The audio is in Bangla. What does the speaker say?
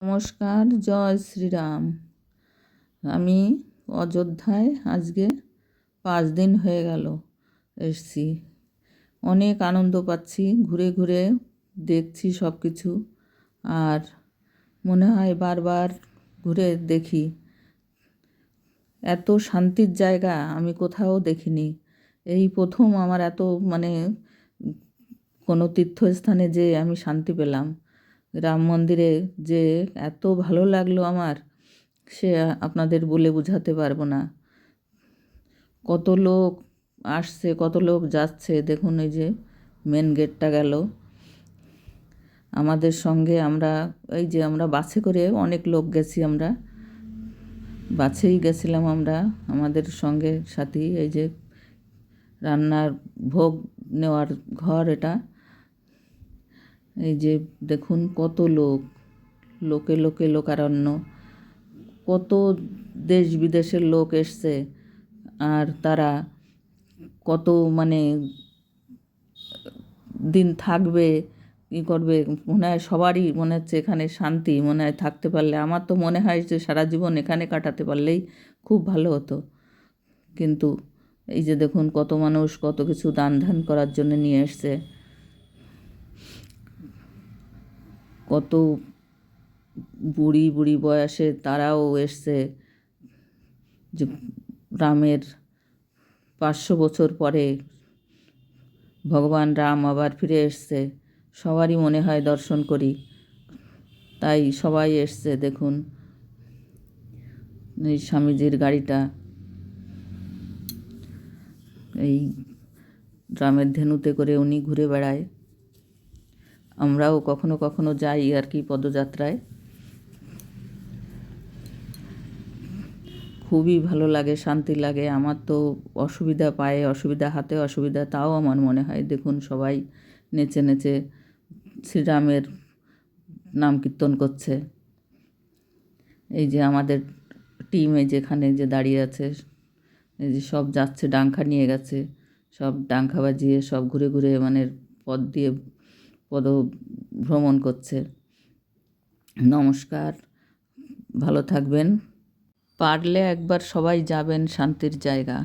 নমস্কার, জয় শ্রীরাম। আমি অযোধ্যায় আজকে 5 দিন হয়ে গেল এসছি। অনেক আনন্দ পাচ্ছি, ঘুরে ঘুরে দেখছি সব কিছু, আর মনে হয় বারবার ঘুরে দেখি। এত শান্তির জায়গা আমি কোথাও দেখিনি। এই প্রথম আমার এত কোনো তীর্থস্থানে যে আমি শান্তি পেলাম। রাম মন্দিরে যে এত ভালো লাগলো আমার, সে আপনাদের বলে বোঝাতে পারবো না। কত লোক আসছে, কত লোক যাচ্ছে, দেখুন এই যে মেন গেটটা গেল। আমাদের সঙ্গে আমরা বাসে করে অনেক লোক গেছি, আমরা বাসেই গেছিলাম। আমাদের সঙ্গে সাথী, এই যে রান্নার ভোগ নেওয়ার ঘর এটা। এই যে দেখুন কত লোক, লোকে লোকে লোকারণ্য, কত দেশ বিদেশের লোক এসছে। আর তারা কত দিন থাকবে, কী করবে, মনে হয় সবারই মনে হচ্ছে এখানে শান্তি, মনে হয় থাকতে পারলে। আমার তো মনে হয় যে সারা জীবন এখানে কাটাতে পারলেই খুব ভালো হতো। কিন্তু এই যে দেখুন কত মানুষ কত কিছু দান ধ্যান করার জন্য নিয়ে এসছে। কত বুড়ি বুড়ি বয়সে তারাও এসছে, যে রামের 500 বছর পরে ভগবান রাম আবার ফিরে এসছে। সবারই মনে হয় দর্শন করি, তাই সবাই এসছে। দেখুন এই স্বামীজির গাড়িটা, এই রামের ধেনুতে করে উনি ঘুরে বেড়ায়। আমরাও কখনো কখনো যাই আর কি পদযাত্রায়। খুবই ভালো লাগে, শান্তি লাগে। আমার তো অসুবিধা পায়ে অসুবিধা, হাতে অসুবিধা, তাও আমার মনে হয় দেখুন সবাই নেচে নেচে শ্রীরামের নাম কীর্তন করছে। এই যে আমাদের টিমে যেখানে যে দাঁড়িয়ে আছে, এই যে সব যাচ্ছে, ডাংখা নিয়ে গেছে, সব ডাংখা বাজিয়ে সব ঘুরে ঘুরে পদ দিয়ে ভ্রমণ করছে। নমস্কার, ভালো থাকবেন। পারলে একবার সবাই যাবেন শান্তির জায়গা।